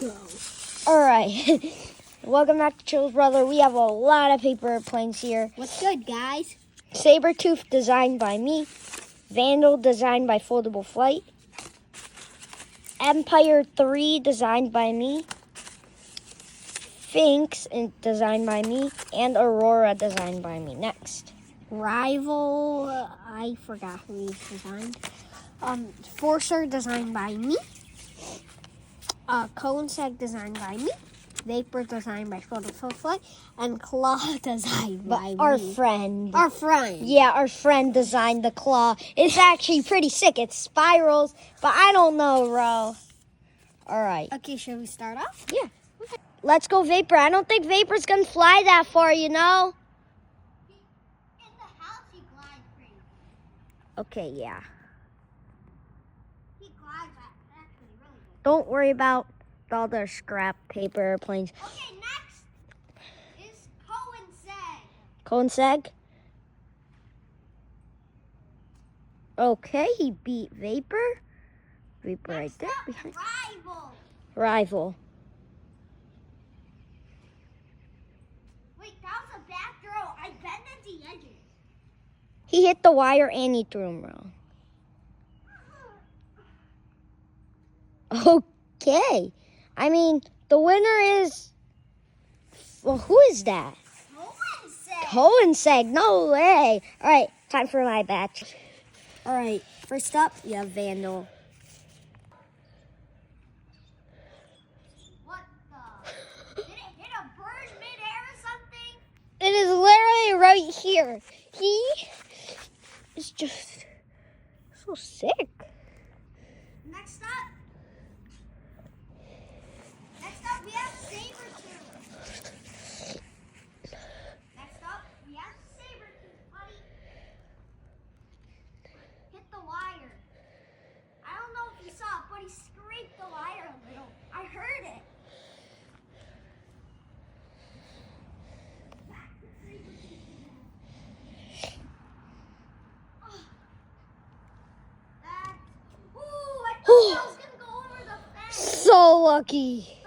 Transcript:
go. All right. Welcome back to Chill's Brother. We have a lot of paper airplanes here. What's good, guys? Sabertooth designed by me. Vandal designed by Foldable Flight. Empire 3 designed by me. Sphinx designed by me. And Aurora designed by me. Next. Rival, I forgot who he's designed. Forcer designed by me. Coinseg designed by me. Vapor designed by Foldable Flight. And Claw designed by me. Our friend. Our friend. Yeah, our friend designed the claw. It's actually pretty sick. It spirals, but I don't know, Ro. All right. Okay, should we start off? Yeah. Okay. Let's go Vapor. I don't think Vapor's going to fly that far, you know? In the house, he glides pretty. Okay, yeah. He glides actually really good. Don't worry about all the scrap paper airplanes. Okay, next is Coinseg. Coinseg? Okay, he beat Vapor. Vapor right there. Behind. Rival. Rival. Wait, that was a back throw. I bended the edges. He hit the wire and he threw him wrong. Okay. I mean, the winner is... Well, who is that? Coinseg. No way. All right, time for my batch. All right, first up, you have Vandal. What the? Did it hit a bird midair or something? It is literally right here. He is just so sick. Next up, we have Sabertooth. Next up, we have Sabertooth, buddy. Hit the wire. I don't know if you saw it, but he scraped the wire a little. I heard it. Back to Sabertooth again. Oh. I thought I was going to go over the fence. So lucky.